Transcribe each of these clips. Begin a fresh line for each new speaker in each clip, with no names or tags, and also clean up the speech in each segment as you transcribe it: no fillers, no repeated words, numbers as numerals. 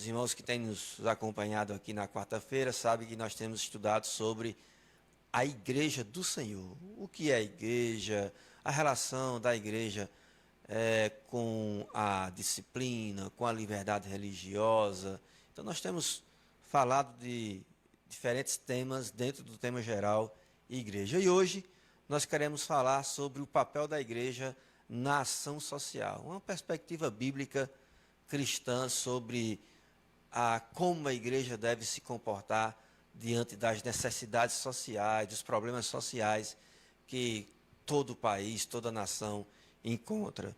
Os irmãos que têm nos acompanhado aqui na quarta-feira sabem que nós temos estudado sobre a Igreja do Senhor. O que é a igreja, a relação da igreja com a disciplina, com a liberdade religiosa. Então nós temos falado de diferentes temas dentro do tema geral igreja. E hoje nós queremos falar sobre o papel da igreja na ação social, uma perspectiva bíblica cristã sobre como a igreja deve se comportar diante das necessidades sociais, dos problemas sociais que todo o país, toda a nação encontra.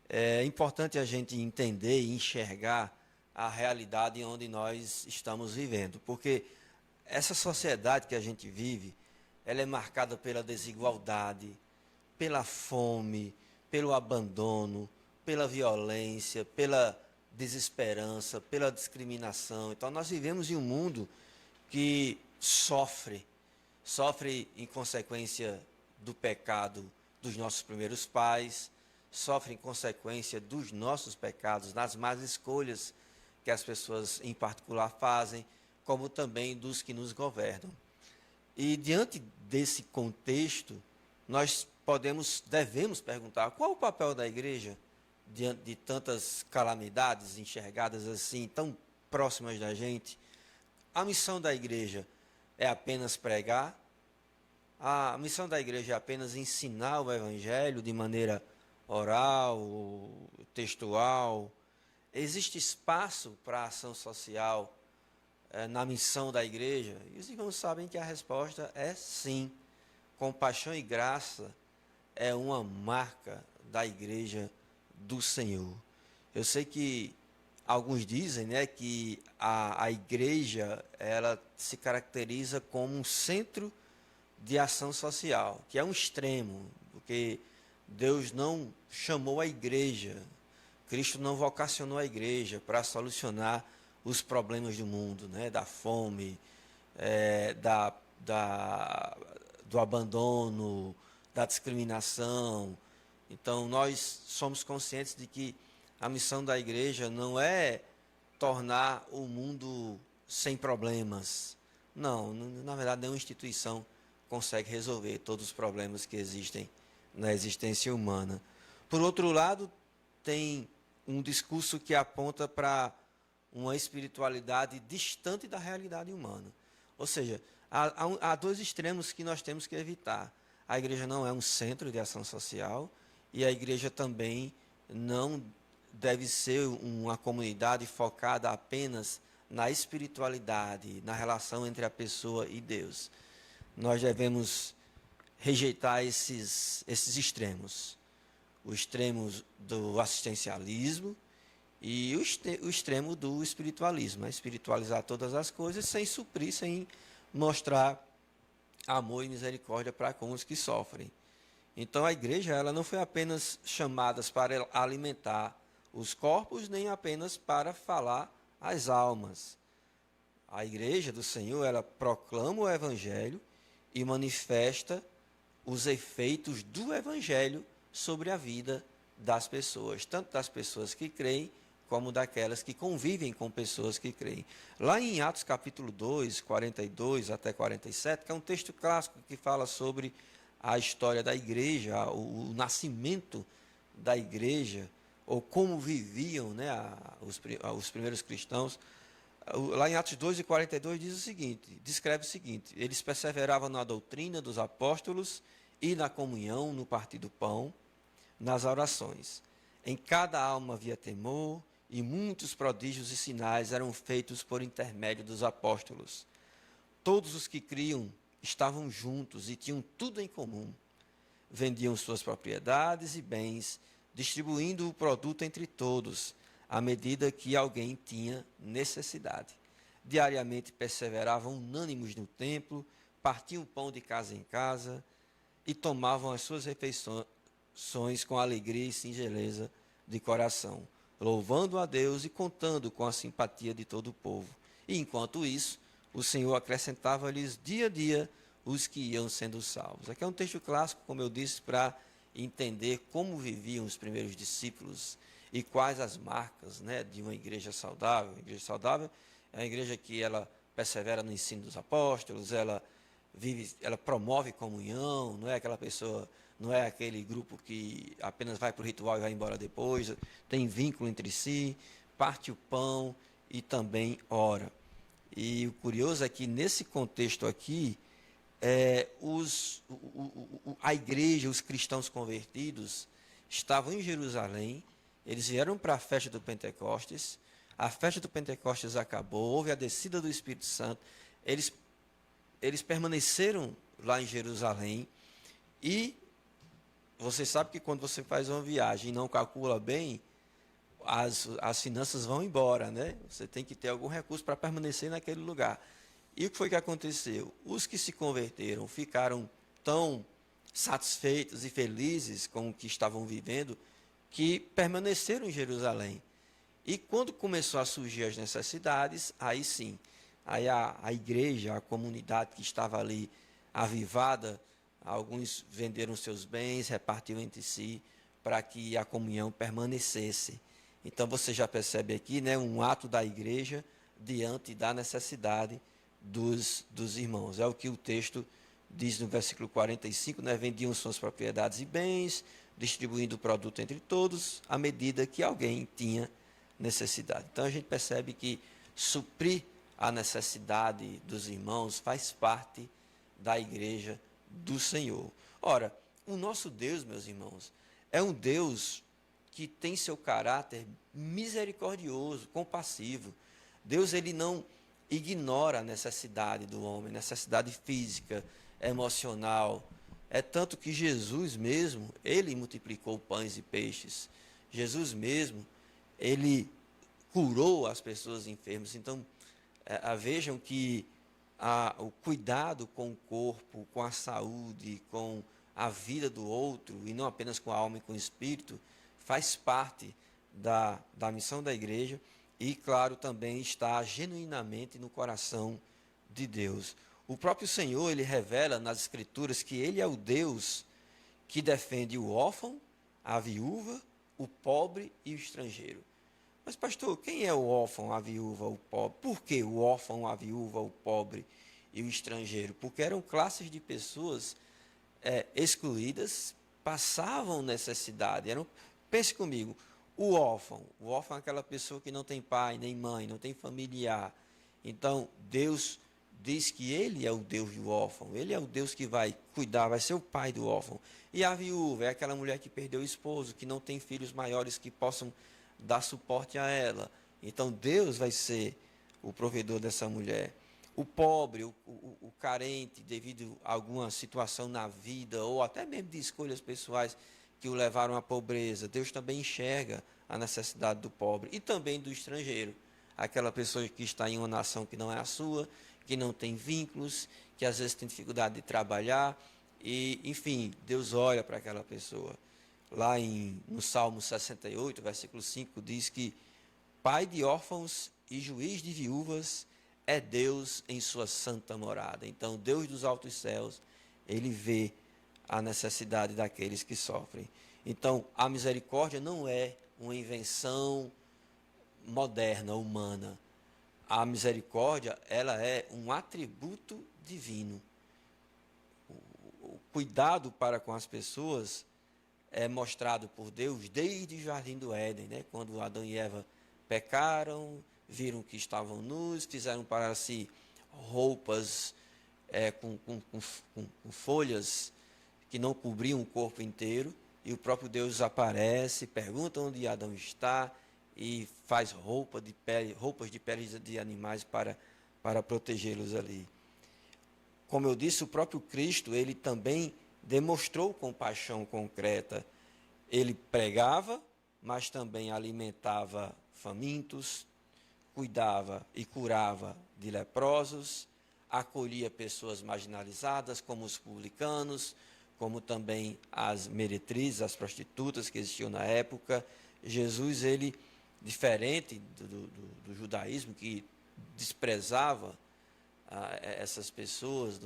É importante a gente entender e enxergar a realidade onde nós estamos vivendo, porque essa sociedade que a gente vive, ela é marcada pela desigualdade, pela fome, pelo abandono, pela violência, pela desesperança, pela discriminação. Então nós vivemos em um mundo que sofre em consequência do pecado dos nossos primeiros pais, sofre em consequência dos nossos pecados, das más escolhas que as pessoas em particular fazem, como também dos que nos governam. E diante desse contexto, nós devemos perguntar qual o papel da igreja diante de tantas calamidades enxergadas assim, tão próximas da gente. A missão da igreja é apenas pregar? A missão da igreja é apenas ensinar o evangelho de maneira oral, textual? Existe espaço para a ação social na missão da igreja? E os irmãos sabem que a resposta é sim. Compaixão e graça é uma marca da igreja do Senhor. Eu sei que alguns dizem, né, que a igreja ela se caracteriza como um centro de ação social, que é um extremo, porque Deus não chamou a igreja, Cristo não vocacionou a igreja para solucionar os problemas do mundo, né, da fome, do abandono, da discriminação. Então nós somos conscientes de que a missão da igreja não é tornar o mundo sem problemas. Não, na verdade nenhuma instituição consegue resolver todos os problemas que existem na existência humana. Por outro lado, tem um discurso que aponta para uma espiritualidade distante da realidade humana. Ou seja, há dois extremos que nós temos que evitar. A igreja não é um centro de ação social e a igreja também não deve ser uma comunidade focada apenas na espiritualidade, na relação entre a pessoa e Deus. Nós devemos rejeitar esses extremos. O extremo do assistencialismo e o extremo do espiritualismo. Espiritualizar todas as coisas sem suprir, sem mostrar amor e misericórdia para com os que sofrem. Então a igreja ela não foi apenas chamada para alimentar os corpos, nem apenas para falar às almas. A igreja do Senhor ela proclama o evangelho e manifesta os efeitos do evangelho sobre a vida das pessoas, tanto das pessoas que creem, como daquelas que convivem com pessoas que creem. Lá em Atos capítulo 2, 42 até 47, que é um texto clássico que fala sobre a história da igreja, o nascimento da igreja, ou como viviam, né, os primeiros cristãos. Lá em Atos 2 e 42 diz o seguinte, descreve o seguinte: eles perseveravam na doutrina dos apóstolos e na comunhão, no partir do pão, nas orações. Em cada alma havia temor, e muitos prodígios e sinais eram feitos por intermédio dos apóstolos. Todos os que criam estavam juntos e tinham tudo em comum. Vendiam suas propriedades e bens, distribuindo o produto entre todos, à medida que alguém tinha necessidade. Diariamente perseveravam unânimes no templo, partiam pão de casa em casa e tomavam as suas refeições com alegria e singeleza de coração, louvando a Deus e contando com a simpatia de todo o povo. E enquanto isso, o Senhor acrescentava-lhes dia a dia os que iam sendo salvos. Aqui é um texto clássico, como eu disse, para entender como viviam os primeiros discípulos. e quais as marcas, né, de uma igreja saudável. A igreja saudável é uma igreja que ela persevera no ensino dos apóstolos, ela promove comunhão, não é aquela pessoa, não é aquele grupo que apenas vai para o ritual e vai embora depois, tem vínculo entre si, parte o pão e também ora. E o curioso é que nesse contexto aqui, a igreja, os cristãos convertidos, estavam em Jerusalém, eles vieram para a festa do Pentecostes, a festa do Pentecostes acabou, houve a descida do Espírito Santo, eles permaneceram lá em Jerusalém, e você sabe que quando você faz uma viagem e não calcula bem, as finanças vão embora, né? Você tem que ter algum recurso para permanecer naquele lugar. E o que foi que aconteceu? Os que se converteram ficaram tão satisfeitos e felizes com o que estavam vivendo que permaneceram em Jerusalém. E quando começou a surgir as necessidades, aí sim, aí a igreja, a comunidade que estava ali avivada, alguns venderam seus bens, repartiram entre si para que a comunhão permanecesse. Então você já percebe aqui, né, um ato da igreja diante da necessidade dos irmãos. É o que o texto diz no versículo 45, né, vendiam suas propriedades e bens, distribuindo o produto entre todos, à medida que alguém tinha necessidade. Então a gente percebe que suprir a necessidade dos irmãos faz parte da igreja do Senhor. Ora, o nosso Deus, meus irmãos, é um Deus que tem seu caráter misericordioso, compassivo. Deus, ele não ignora a necessidade do homem, necessidade física, emocional. É tanto que Jesus mesmo, ele multiplicou pães e peixes. Jesus mesmo, ele curou as pessoas enfermas. Então, vejam que o cuidado com o corpo, com a saúde, com a vida do outro, e não apenas com a alma e com o espírito, faz parte da missão da igreja e, claro, também está genuinamente no coração de Deus. O próprio Senhor, ele revela nas Escrituras que ele é o Deus que defende o órfão, a viúva, o pobre e o estrangeiro. Mas, pastor, quem é o órfão, a viúva, o pobre? Por que o órfão, a viúva, o pobre e o estrangeiro? Porque eram classes de pessoas excluídas, passavam necessidade. Pense comigo, o órfão é aquela pessoa que não tem pai, nem mãe, não tem familiar. Então, Deus diz que ele é o Deus do órfão, ele é o Deus que vai cuidar, vai ser o pai do órfão. E a viúva é aquela mulher que perdeu o esposo, que não tem filhos maiores que possam dar suporte a ela. Então Deus vai ser o provedor dessa mulher. O pobre, o carente, devido a alguma situação na vida, ou até mesmo de escolhas pessoais que o levaram à pobreza, Deus também enxerga a necessidade do pobre e também do estrangeiro. Aquela pessoa que está em uma nação que não é a sua, que não tem vínculos, que às vezes tem dificuldade de trabalhar, e, enfim, Deus olha para aquela pessoa. Lá no Salmo 68, versículo 5, diz que pai de órfãos e juiz de viúvas é Deus em sua santa morada. Então, Deus dos altos céus, ele vê a necessidade daqueles que sofrem. Então, a misericórdia não é uma invenção moderna, humana. A misericórdia, ela é um atributo divino. O cuidado para com as pessoas é mostrado por Deus desde o Jardim do Éden, né? Quando Adão e Eva pecaram, viram que estavam nus, fizeram para si roupas com folhas que não cobriam o corpo inteiro, e o próprio Deus aparece, pergunta onde Adão está e faz roupas de pele de animais para protegê-los ali. Como eu disse, o próprio Cristo, ele também demonstrou compaixão concreta. Ele pregava, mas também alimentava famintos, cuidava e curava de leprosos, acolhia pessoas marginalizadas, como os publicanos, como também as meretrizes, as prostitutas que existiam na época. Jesus, ele, diferente do judaísmo, que desprezava essas pessoas,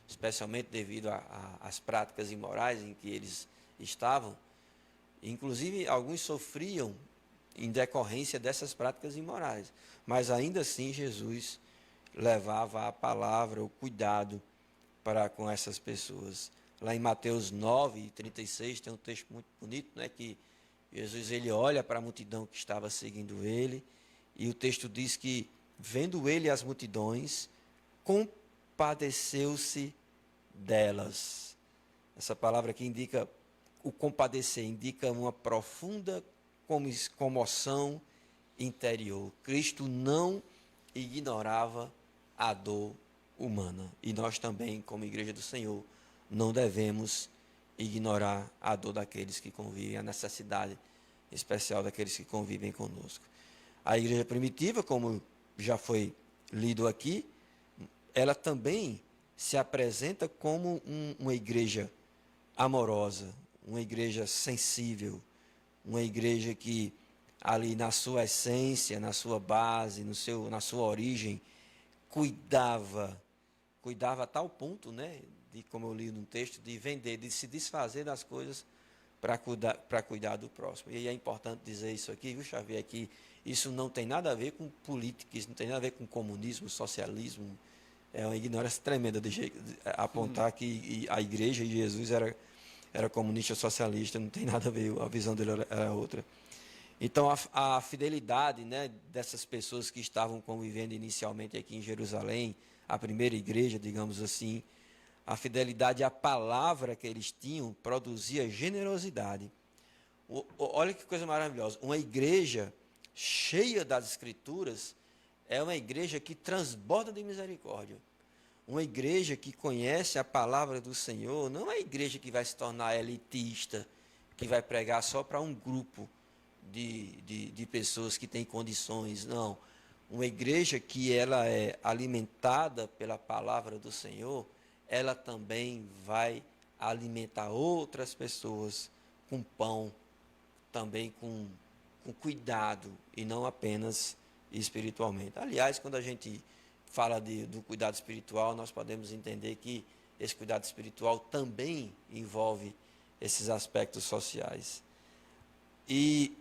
especialmente devido às práticas imorais em que eles estavam. Inclusive, alguns sofriam em decorrência dessas práticas imorais. Mas ainda assim Jesus levava a palavra, o cuidado para com essas pessoas. Lá em Mateus 9:36 tem um texto muito bonito, né, que Jesus ele olha para a multidão que estava seguindo ele, e o texto diz que, vendo ele as multidões, compadeceu-se delas. Essa palavra aqui indica o compadecer, indica uma profunda comoção interior. Cristo não ignorava a dor humana. E nós também, como Igreja do Senhor, não devemos ignorar a dor daqueles que convivem, a necessidade especial daqueles que convivem conosco. A igreja primitiva, como já foi lido aqui, ela também se apresenta como uma igreja amorosa, uma igreja sensível, uma igreja que ali na sua essência, na sua base, na sua origem, cuidava a tal ponto, né, de, como eu li no texto, de vender, de se desfazer das coisas para cuidar do próximo. E é importante dizer isso aqui, viu, Xavier, que isso não tem nada a ver com política, isso não tem nada a ver com comunismo, socialismo. É uma ignorância tremenda de apontar que a igreja e Jesus era comunista ou socialista, não tem nada a ver, a visão dele era outra. Então, a fidelidade, né, dessas pessoas que estavam convivendo inicialmente aqui em Jerusalém, a primeira igreja, digamos assim, a fidelidade à palavra que eles tinham produzia generosidade. Olha que coisa maravilhosa. Uma igreja cheia das Escrituras é uma igreja que transborda de misericórdia. Uma igreja que conhece a palavra do Senhor não é uma igreja que vai se tornar elitista, que vai pregar só para um grupo de pessoas que têm condições, não. Uma igreja que ela é alimentada pela palavra do Senhor, ela também vai alimentar outras pessoas com pão, também com cuidado, e não apenas espiritualmente. Aliás, quando a gente fala do cuidado espiritual, nós podemos entender que esse cuidado espiritual também envolve esses aspectos sociais. E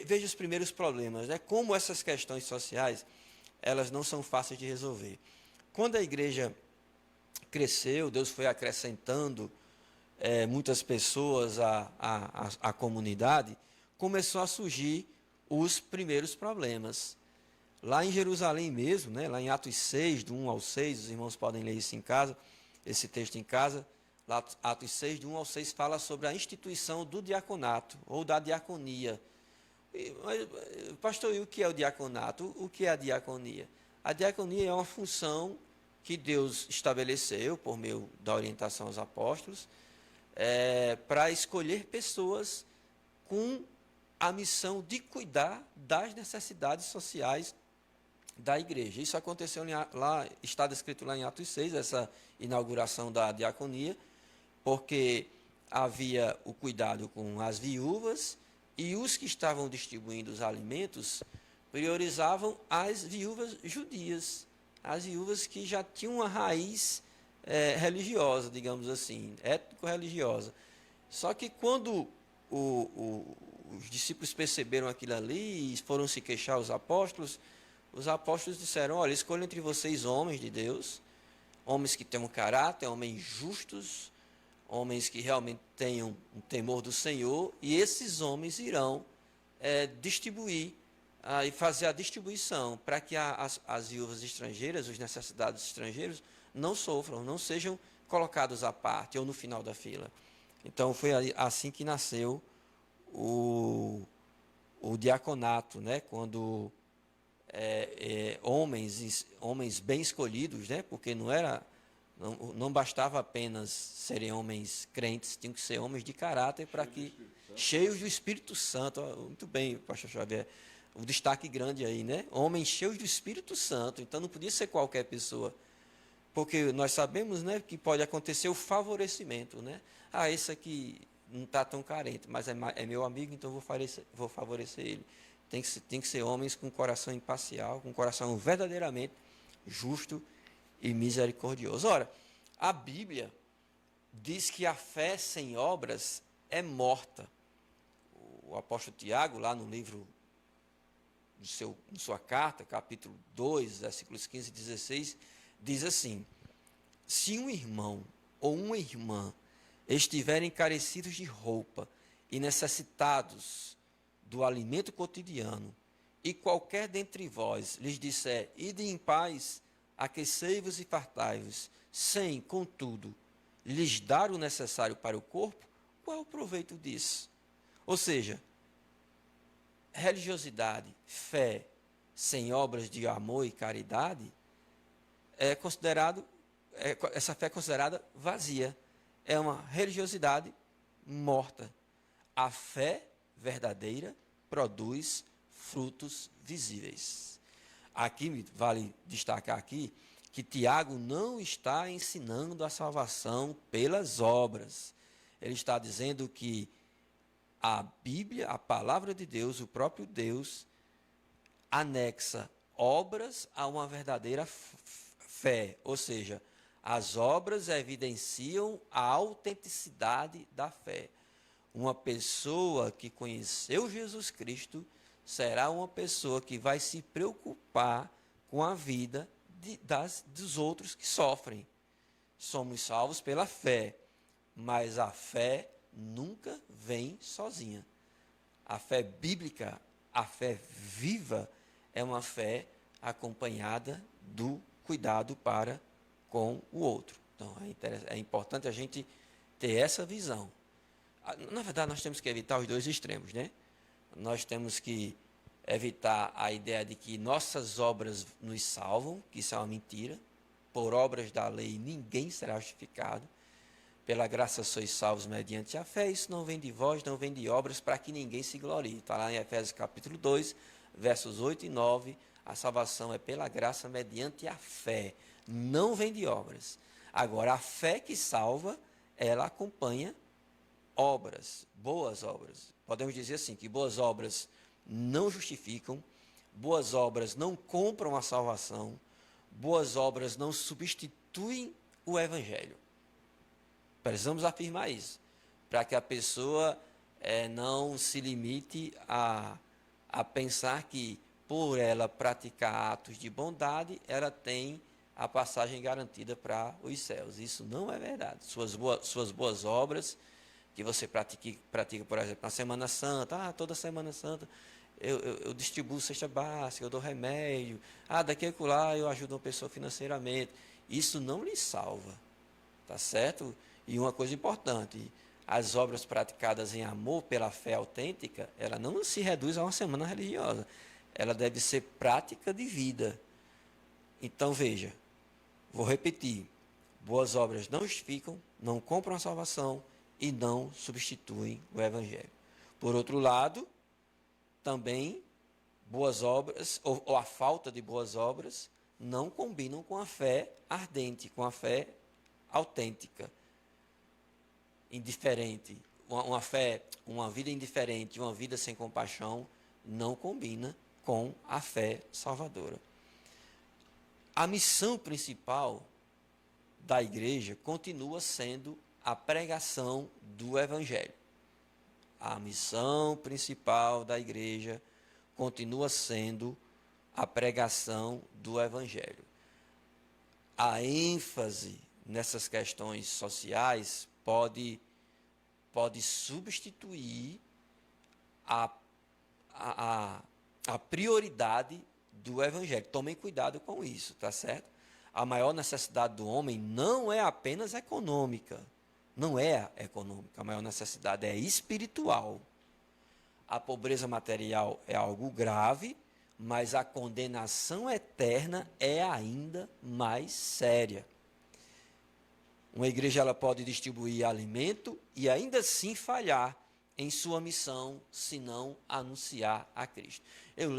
veja os primeiros problemas, né? Como essas questões sociais, elas não são fáceis de resolver. Quando a igreja cresceu, Deus foi acrescentando muitas pessoas à comunidade, começou a surgir os primeiros problemas. Lá em Jerusalém mesmo, né, lá em Atos 6, do 1 ao 6, os irmãos podem ler isso em casa, esse texto em casa, lá, Atos 6, do 1 ao 6, fala sobre a instituição do diaconato, ou da diaconia. Mas, pastor, e o que é o diaconato? O que é a diaconia? A diaconia é uma função que Deus estabeleceu, por meio da orientação aos apóstolos, para escolher pessoas com a missão de cuidar das necessidades sociais da igreja. Isso aconteceu lá, está descrito lá em Atos 6, essa inauguração da diaconia, porque havia o cuidado com as viúvas, e os que estavam distribuindo os alimentos priorizavam as viúvas judias, as viúvas que já tinham uma raiz religiosa, digamos assim, étnico-religiosa. Só que quando os discípulos perceberam aquilo ali e foram se queixar aos apóstolos, os apóstolos disseram: olha, escolha entre vocês homens de Deus, homens que tenham caráter, homens justos, homens que realmente tenham um temor do Senhor, e esses homens irão distribuir e fazer a distribuição para que as viúvas estrangeiras, os necessitados estrangeiros, não sofram, não sejam colocados à parte ou no final da fila. Então foi assim que nasceu o diaconato, né? Quando homens bem escolhidos, né? Porque não bastava apenas serem homens crentes, tinham que ser homens de caráter, para que cheios do Espírito Santo. Muito bem, pastor Xavier, um destaque grande aí, né? Homens cheios do Espírito Santo. Então não podia ser qualquer pessoa, porque nós sabemos, né, que pode acontecer o favorecimento, né? Esse aqui não está tão carente, mas é meu amigo, então vou favorecer ele. Tem que ser homens com coração imparcial, com coração verdadeiramente justo e misericordioso. Ora, a Bíblia diz que a fé sem obras é morta. o apóstolo Tiago, lá no livro, em sua carta, capítulo 2, versículos 15 e 16, diz assim: se um irmão ou uma irmã estiverem carecidos de roupa e necessitados do alimento cotidiano, e qualquer dentre vós lhes disser, ide em paz, aquecei-vos e fartai-vos, sem, contudo, lhes dar o necessário para o corpo, qual é o proveito disso? Ou seja, religiosidade, fé, sem obras de amor e caridade, essa fé é considerada vazia. É uma religiosidade morta. A fé verdadeira produz frutos visíveis. Aqui vale destacar aqui que Tiago não está ensinando a salvação pelas obras. Ele está dizendo que a Bíblia, a palavra de Deus, o próprio Deus, anexa obras a uma verdadeira fé, ou seja, as obras evidenciam a autenticidade da fé. Uma pessoa que conheceu Jesus Cristo será uma pessoa que vai se preocupar com a vida dos outros que sofrem. Somos salvos pela fé, mas a fé nunca vem sozinha. A fé bíblica, a fé viva, é uma fé acompanhada do cuidado para com o outro. Então, é importante a gente ter essa visão. Na verdade, nós temos que evitar os dois extremos, né? Nós temos que evitar a ideia de que nossas obras nos salvam, que isso é uma mentira. Por obras da lei, ninguém será justificado. Pela graça sois salvos mediante a fé. Isso não vem de vós, não vem de obras, para que ninguém se glorie. Está lá em Efésios capítulo 2, versos 8 e 9. A salvação é pela graça mediante a fé. Não vem de obras. Agora, a fé que salva, ela acompanha obras, boas obras. Podemos dizer assim, que boas obras não justificam, boas obras não compram a salvação, boas obras não substituem o Evangelho. Precisamos afirmar isso, para que a pessoa não se limite a pensar que, por ela praticar atos de bondade, ela tem a passagem garantida para os céus. Isso não é verdade. Suas boas obras, que você pratica, por exemplo, na Semana Santa, toda Semana Santa eu distribuo cesta básica, eu dou remédio, daqui a acolá eu ajudo uma pessoa financeiramente. Isso não lhe salva, tá certo? E uma coisa importante, as obras praticadas em amor pela fé autêntica, ela não se reduz a uma semana religiosa, ela deve ser prática de vida. Então veja, vou repetir, boas obras não justificam, não compram a salvação e não substituem o Evangelho. Por outro lado, também boas obras, ou a falta de boas obras, não combinam com a fé ardente, com a fé autêntica. Indiferente, uma vida indiferente, uma vida sem compaixão, não combina com a fé salvadora. A missão principal da igreja continua sendo a pregação do Evangelho. A missão principal da igreja continua sendo a pregação do Evangelho. A ênfase nessas questões sociais pode substituir a prioridade do Evangelho. Tomem cuidado com isso, tá certo? A maior necessidade do homem não é apenas econômica. Não é econômica. A maior necessidade é espiritual. A pobreza material é algo grave, mas a condenação eterna é ainda mais séria. Uma igreja ela pode distribuir alimento e ainda assim falhar em sua missão, se não anunciar a Cristo. Eu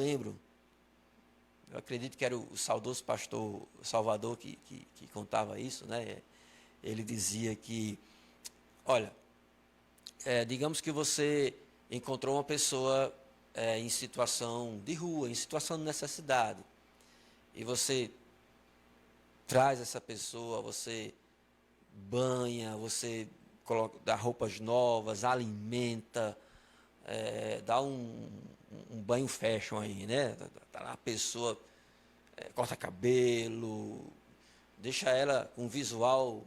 acredito que era o saudoso pastor Salvador que contava isso, né? Ele dizia que, olha, digamos que você encontrou uma pessoa em situação de rua, em situação de necessidade, e você traz essa pessoa, você banha, você dá roupas novas, alimenta, dá um banho fashion aí, né? Tá lá a pessoa, corta cabelo, deixa ela com um visual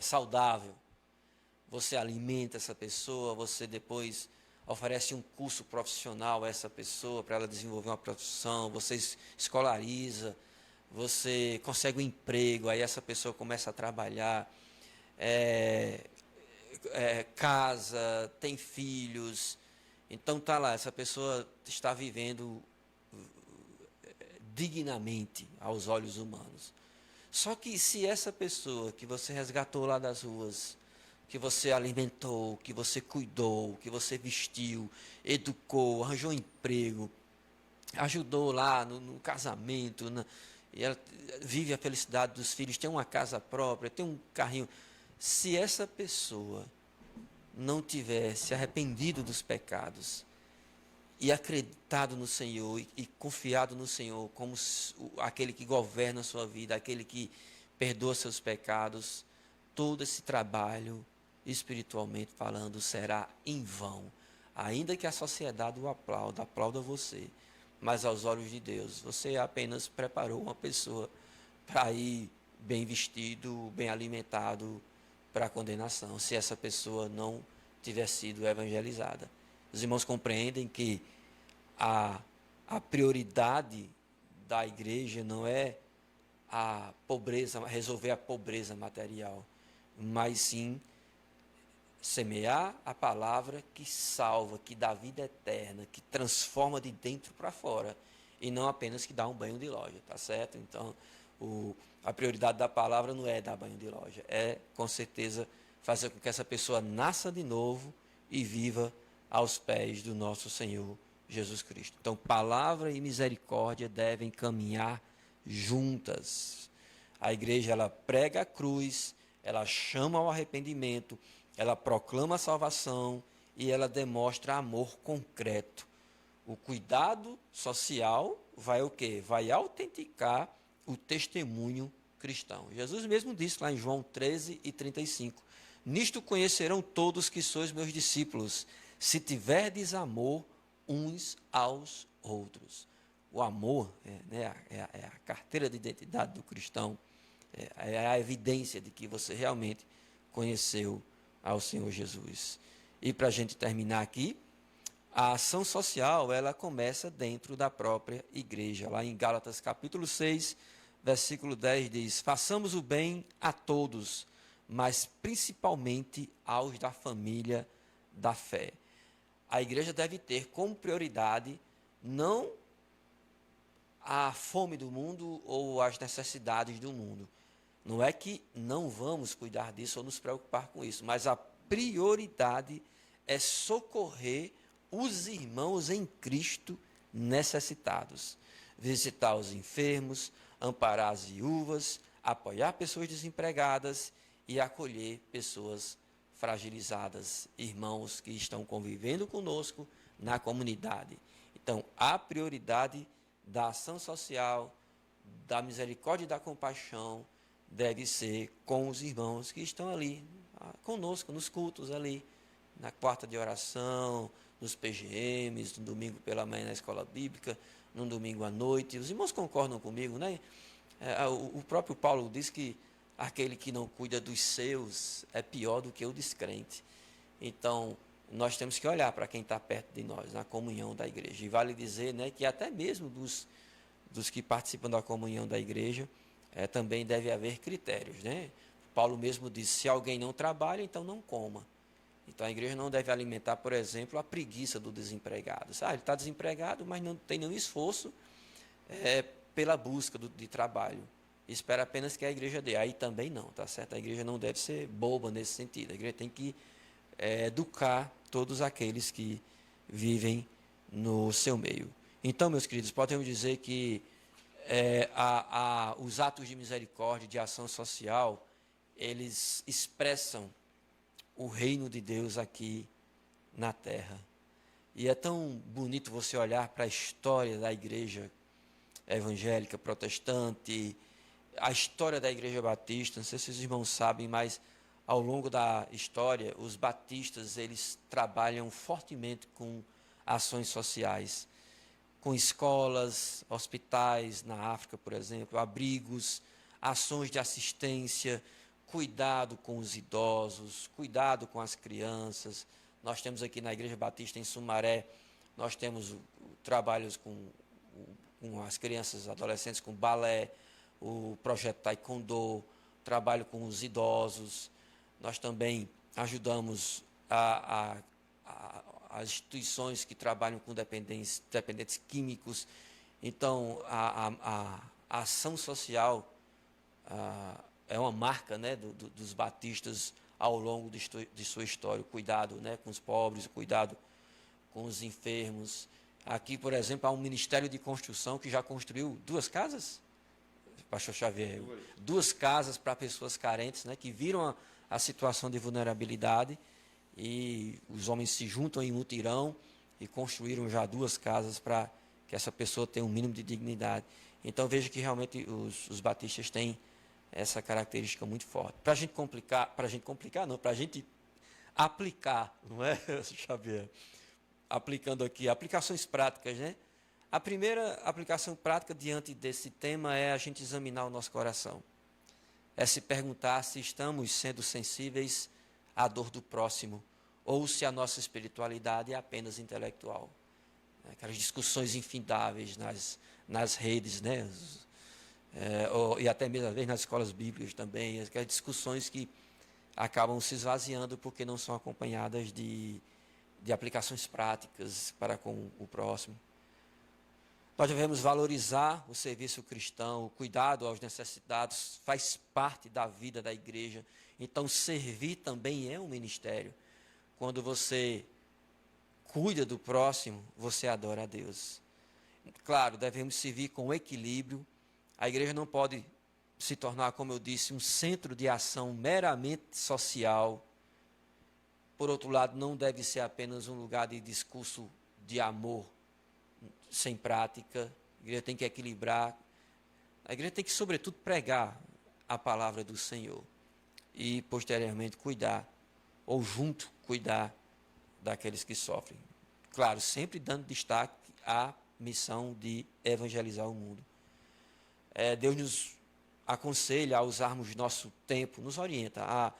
saudável. Você alimenta essa pessoa, você depois oferece um curso profissional a essa pessoa para ela desenvolver uma profissão, você escolariza, você consegue um emprego, aí essa pessoa começa a trabalhar, casa, tem filhos, então tá lá, essa pessoa está vivendo dignamente aos olhos humanos. Só que se essa pessoa que você resgatou lá das ruas, que você alimentou, que você cuidou, que você vestiu, educou, arranjou um emprego, ajudou lá no casamento, e ela vive a felicidade dos filhos, tem uma casa própria, tem um carrinho. Se essa pessoa não tivesse arrependido dos pecados e acreditado no Senhor e confiado no Senhor como aquele que governa a sua vida, aquele que perdoa seus pecados, todo esse trabalho, espiritualmente falando, será em vão. Ainda que a sociedade o aplauda você, mas aos olhos de Deus, você apenas preparou uma pessoa para ir bem vestido, bem alimentado para a condenação, se essa pessoa não tiver sido evangelizada. Os irmãos compreendem que a prioridade da igreja não é a pobreza, resolver a pobreza material, mas sim semear a palavra que salva, que dá vida eterna, que transforma de dentro para fora, e não apenas que dá um banho de loja, tá certo? Então, a prioridade da palavra não é dar banho de loja, é com certeza fazer com que essa pessoa nasça de novo e viva aos pés do nosso Senhor Jesus Cristo. Então, palavra e misericórdia devem caminhar juntas. A igreja, ela prega a cruz, ela chama ao arrependimento, ela proclama a salvação e ela demonstra amor concreto. O cuidado social vai o quê? Vai autenticar o testemunho cristão. Jesus mesmo disse lá em João 13:35, nisto conhecerão todos que sois meus discípulos, se tiverdes amor uns aos outros. O amor é a carteira de identidade do cristão, é a evidência de que você realmente conheceu ao Senhor Jesus. E para a gente terminar aqui, a ação social, ela começa dentro da própria igreja. Lá em Gálatas capítulo 6, versículo 10 diz, façamos o bem a todos, mas principalmente aos da família da fé. A igreja deve ter como prioridade não a fome do mundo ou as necessidades do mundo. Não é que não vamos cuidar disso ou nos preocupar com isso, mas a prioridade é socorrer os irmãos em Cristo necessitados. Visitar os enfermos, amparar as viúvas, apoiar pessoas desempregadas e acolher pessoas fragilizadas, irmãos que estão convivendo conosco na comunidade. Então, a prioridade da ação social, da misericórdia e da compaixão deve ser com os irmãos que estão ali conosco, nos cultos ali, na quarta de oração, nos PGMs, no domingo pela manhã na escola bíblica, no domingo à noite. Os irmãos concordam comigo, né? O próprio Paulo diz que aquele que não cuida dos seus é pior do que o descrente. Então, nós temos que olhar para quem está perto de nós, na comunhão da igreja. E vale dizer, né, que até mesmo dos que participam da comunhão da igreja, também deve haver critérios, né? Paulo mesmo diz, se alguém não trabalha, então não coma. Então a igreja não deve alimentar, por exemplo, a preguiça do desempregado. Ele está desempregado, mas não tem nenhum esforço pela busca de trabalho. Espera apenas que a igreja dê. Aí também não, tá certo? A igreja não deve ser boba nesse sentido. A igreja tem que educar todos aqueles que vivem no seu meio. Então, meus queridos, podemos dizer que os atos de misericórdia, de ação social, eles expressam o reino de Deus aqui na terra. E é tão bonito você olhar para a história da igreja evangélica, protestante, a história da igreja batista, não sei se os irmãos sabem, mas ao longo da história, os batistas, eles trabalham fortemente com ações sociais, com escolas, hospitais na África, por exemplo, abrigos, ações de assistência, cuidado com os idosos, cuidado com as crianças. Nós temos aqui na Igreja Batista em Sumaré, nós temos trabalhos com as crianças, adolescentes, com balé, o projeto Taekwondo, trabalho com os idosos. Nós também ajudamos as instituições que trabalham com dependentes químicos. Então, a ação social é uma marca, né, dos batistas ao longo de sua história. O cuidado, né, com os pobres, o cuidado com os enfermos. Aqui, por exemplo, há um ministério de construção que já construiu 2 casas, pastor Xavier, 2 casas para pessoas carentes, né, que viram a situação de vulnerabilidade, e os homens se juntam em mutirão e construíram já 2 casas para que essa pessoa tenha um mínimo de dignidade. Então veja que realmente os batistas têm essa característica muito forte. Para a gente aplicar, não é, Xavier? Aplicando aqui, aplicações práticas, né? A primeira aplicação prática diante desse tema é a gente examinar o nosso coração. É se perguntar se estamos sendo sensíveis à dor do próximo, ou se a nossa espiritualidade é apenas intelectual. Aquelas discussões infindáveis nas redes, né? E até mesmo às vezes nas escolas bíblicas também, aquelas discussões que acabam se esvaziando porque não são acompanhadas de aplicações práticas para com o próximo. Nós devemos valorizar o serviço cristão, o cuidado aos necessitados, faz parte da vida da igreja. Então, servir também é um ministério. Quando você cuida do próximo, você adora a Deus. Claro, devemos servir com equilíbrio. A igreja não pode se tornar, como eu disse, um centro de ação meramente social. Por outro lado, não deve ser apenas um lugar de discurso de amor sem prática. A igreja tem que equilibrar. A igreja tem que, sobretudo, pregar a palavra do Senhor e, posteriormente, cuidar, ou junto, cuidar daqueles que sofrem. Claro, sempre dando destaque à missão de evangelizar o mundo. Deus nos aconselha a usarmos nosso tempo, nos orienta a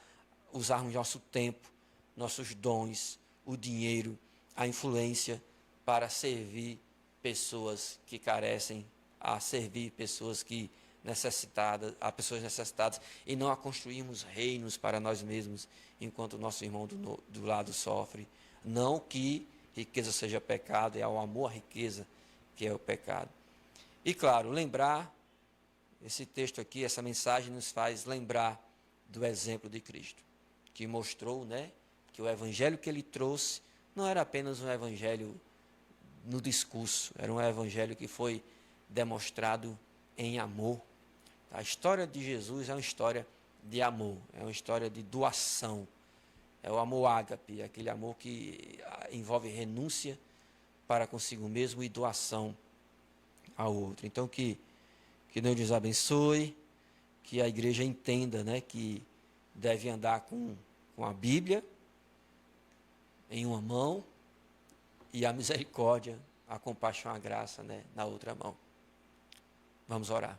usarmos nosso tempo, nossos dons, o dinheiro, a influência para servir pessoas que carecem, a servir pessoas a pessoas necessitadas, e não a construirmos reinos para nós mesmos, enquanto o nosso irmão do lado sofre. Não que riqueza seja pecado, é o amor à riqueza que é o pecado. E claro, lembrar, esse texto aqui, essa mensagem nos faz lembrar do exemplo de Cristo, que mostrou, né, que o evangelho que ele trouxe não era apenas um evangelho no discurso, era um evangelho que foi demonstrado em amor. A história de Jesus é uma história de amor, é uma história de doação, é o amor ágape, aquele amor que envolve renúncia para consigo mesmo e doação ao outro. Então que Deus nos abençoe, que a igreja entenda, né, que deve andar com a Bíblia em uma mão e a misericórdia, a compaixão, a graça, né, na outra mão. Vamos orar.